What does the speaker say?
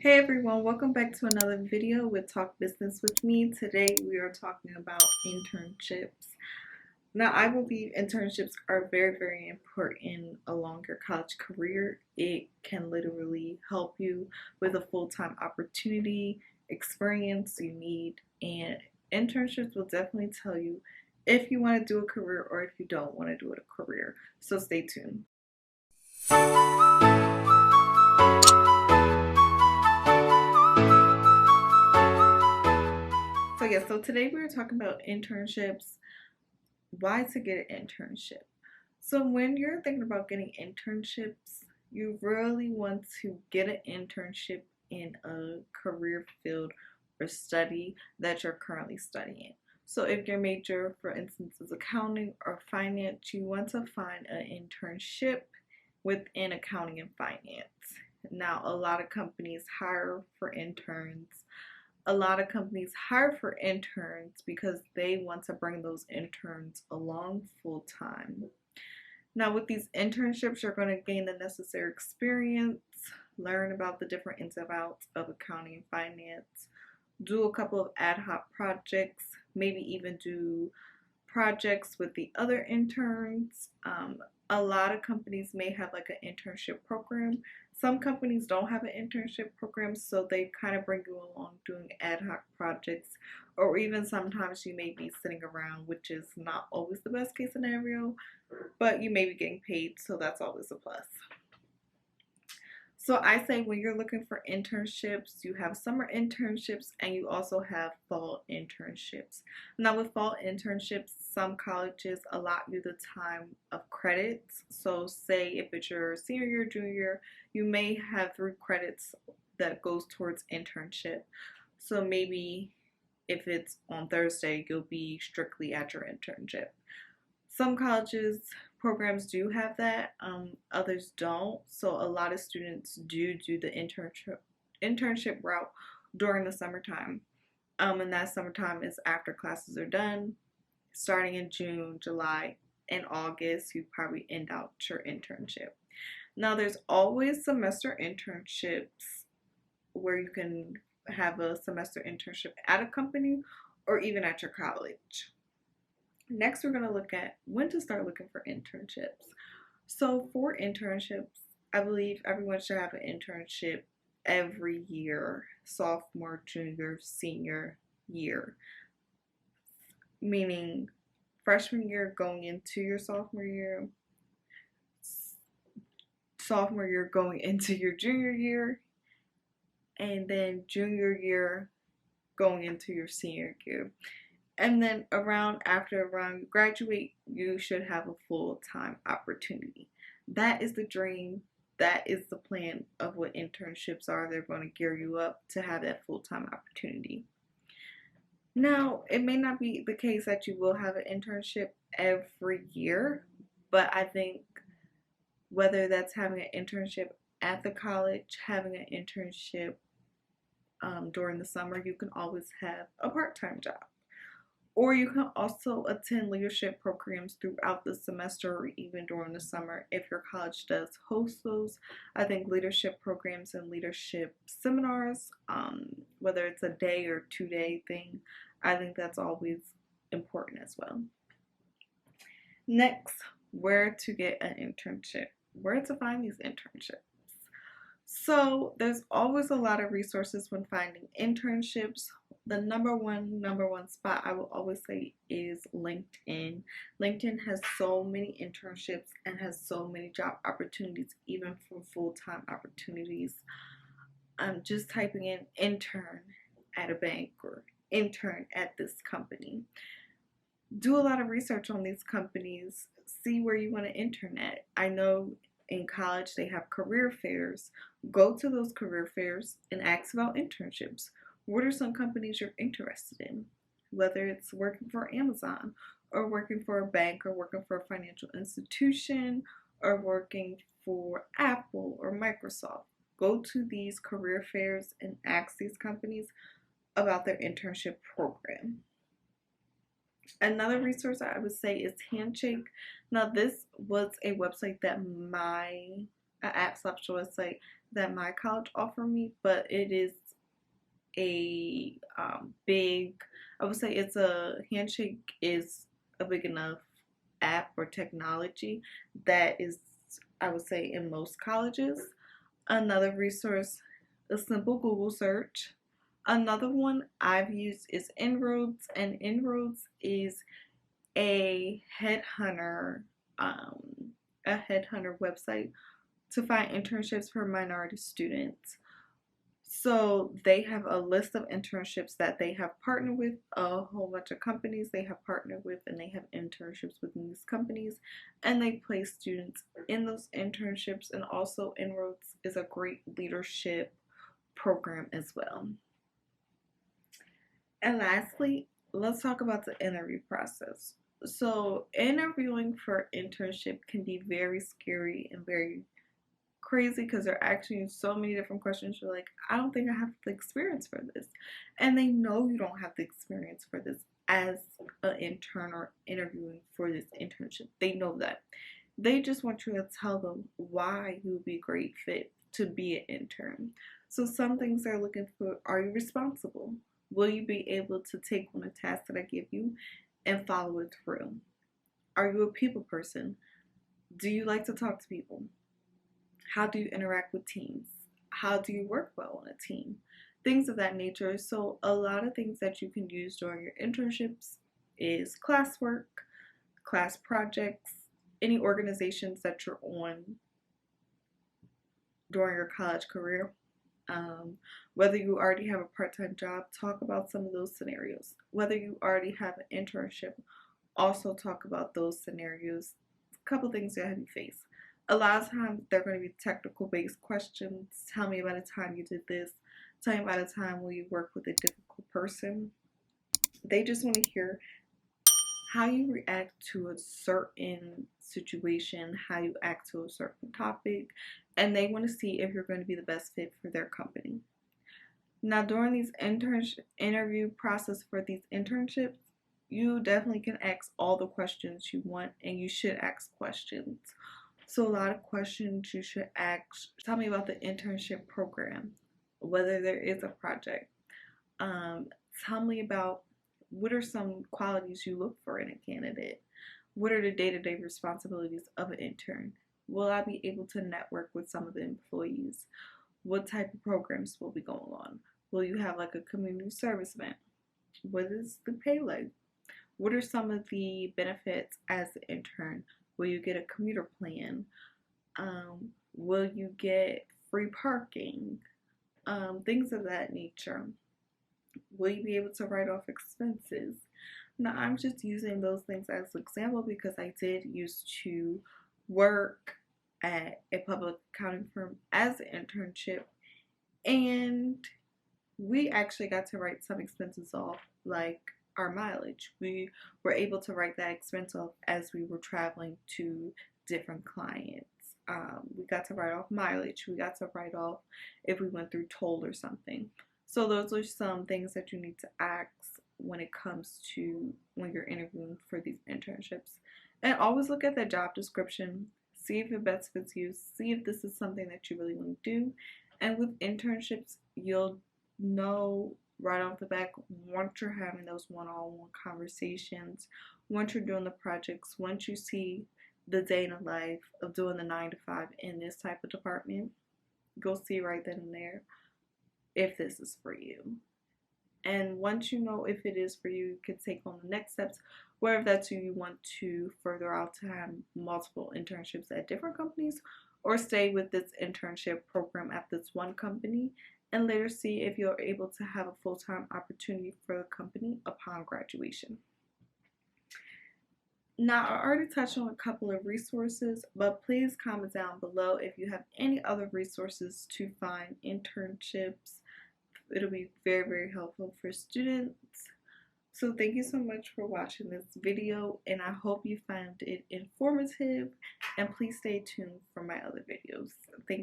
Hey everyone, welcome back to another video with Talk Business with me. Today we are talking about internships. Now, I believe internships are very important along your college career. It can literally help you with a full-time opportunity, experience you need, and internships will definitely tell you if you want to do a career or if you don't want to do a career. So stay tuned. So today we're talking about internships, why to get an internship. So when you're thinking about getting internships, you really want to get an internship in a career field or study that you're currently studying. So if your major, for instance, is accounting or finance, you want to find an internship within accounting and finance. Now, a lot of companies hire for interns. A lot of companies hire for interns because they want to bring those interns along full time. Now, with these internships, you're going to gain the necessary experience, learn about the different ins and outs of accounting and finance, do a couple of ad hoc projects, maybe even do projects with the other interns. A lot of companies may have like an internship program. Some companies don't have an internship program, so they kind of bring you along doing ad hoc projects, or even sometimes you may be sitting around, which is not always the best case scenario, but you may be getting paid, so that's always a plus. So I say when you're looking for internships, you have summer internships and you also have fall internships. Now with fall internships, some colleges allot you the time of credits. So say if it's your senior year, junior year, you may have 3 credits that goes towards internship. So maybe if it's on Thursday, you'll be strictly at your internship. Some colleges programs do have that, others don't. So a lot of students do the internship route during the summertime. And that summertime is after classes are done, starting in June, July, and August. You probably end out your internship. Now there's always semester internships where you can have a semester internship at a company or even at your college. Next, we're going to look at when to start looking for internships. So for internships, I believe everyone should have an internship every year, sophomore, junior, senior year. Meaning freshman year going into your sophomore year going into your junior year, and then junior year going into your senior year. And then around you graduate, you should have a full-time opportunity. That is the dream. That is the plan of what internships are. They're going to gear you up to have that full-time opportunity. Now, it may not be the case that you will have an internship every year, but I think whether that's having an internship at the college, having an internship during the summer, you can always have a part-time job. Or you can also attend leadership programs throughout the semester or even during the summer if your college does host those. I think leadership programs and leadership seminars, whether it's a day or 2-day thing, I think that's always important as well. Next, where to get an internship, where to find these internships. So there's always a lot of resources when finding internships. The number one spot I will always say is LinkedIn. LinkedIn has so many internships and has so many job opportunities, even for full-time opportunities. Just typing in intern at a bank or intern at this company. Do a lot of research on these companies. See where you want to intern at. I know in college they have career fairs. Go to those career fairs and ask about internships. What are some companies you're interested in? Whether it's working for Amazon or working for a bank or working for a financial institution or working for Apple or Microsoft. Go to these career fairs and ask these companies about their internship program. Another resource I would say is Handshake. Now this was a website that my app/website that my college offered me, but it is a big, I would say it's a handshake is a big enough app or technology that is, I would say, in most colleges. Another resource, a simple Google search. Another one I've used is Inroads, and Inroads is a headhunter, a headhunter website to find internships for minority students. So they have a list of internships that they have partnered with, a whole bunch of companies they have partnered with, and they have internships within these companies, and they place students in those internships. And also, Inroads is a great leadership program as well. And lastly, let's talk about the interview process. So, interviewing for internship can be very scary and very crazy because they're asking you so many different questions. You're like, I don't think I have the experience for this. And they know you don't have the experience for this as an intern or interviewing for this internship. They know that. They just want you to tell them why you would be a great fit to be an intern. So some things they're looking for: are you responsible? Will you be able to take on a task that I give you and follow it through? Are you a people person? Do you like to talk to people? How do you interact with teams? How do you work well on a team? Things of that nature. So a lot of things that you can use during your internships is classwork, class projects, any organizations that you're on during your college career. Whether you already have a part-time job, talk about some of those scenarios. Whether you already have an internship, also talk about those scenarios. A couple things that you face. A lot of times they're going to be technical based questions. Tell me about a time you did this. Tell me about a time where you worked with a difficult person. They just want to hear how you react to a certain situation, how you act to a certain topic, and they want to see if you're going to be the best fit for their company. Now, during these interview process for these internships, you definitely can ask all the questions you want, and you should ask questions. So a lot of questions you should ask. Tell me about the internship program, whether there is a project. Tell me about what are some qualities you look for in a candidate. What are the day-to-day responsibilities of an intern? Will I be able to network with some of the employees? What type of programs will be going on? Will you have like a community service event? What is the pay like? What are some of the benefits as an intern? Will you get a commuter plan? Will you get free parking? Things of that nature. Will you be able to write off expenses? Now, I'm just using those things as an example because I did used to work at a public accounting firm as an internship, and we actually got to write some expenses off, like our mileage. We were able to write that expense off as we were traveling to different clients. We got to write off mileage. We got to write off if we went through toll or something. So those are some things that you need to ask when it comes to when you're interviewing for these internships. And always look at the job description, see if it best fits you, see if this is something that you really want to do. And with internships, you'll know right off the bat once you're having those one-on-one conversations, once you're doing the projects, once you see the day in the life of doing the 9 to 5 in this type of department, you'll see right then and there if this is for you. And once you know if it is for you, you can take on the next steps, whether that's you want to further out to have multiple internships at different companies, or stay with this internship program at this one company and later see if you're able to have a full-time opportunity for the company upon graduation. Now, I already touched on a couple of resources, but please comment down below if you have any other resources to find internships. It'll be very, very helpful for students. So thank you so much for watching this video, and I hope you found it informative, and please stay tuned for my other videos. Thank you.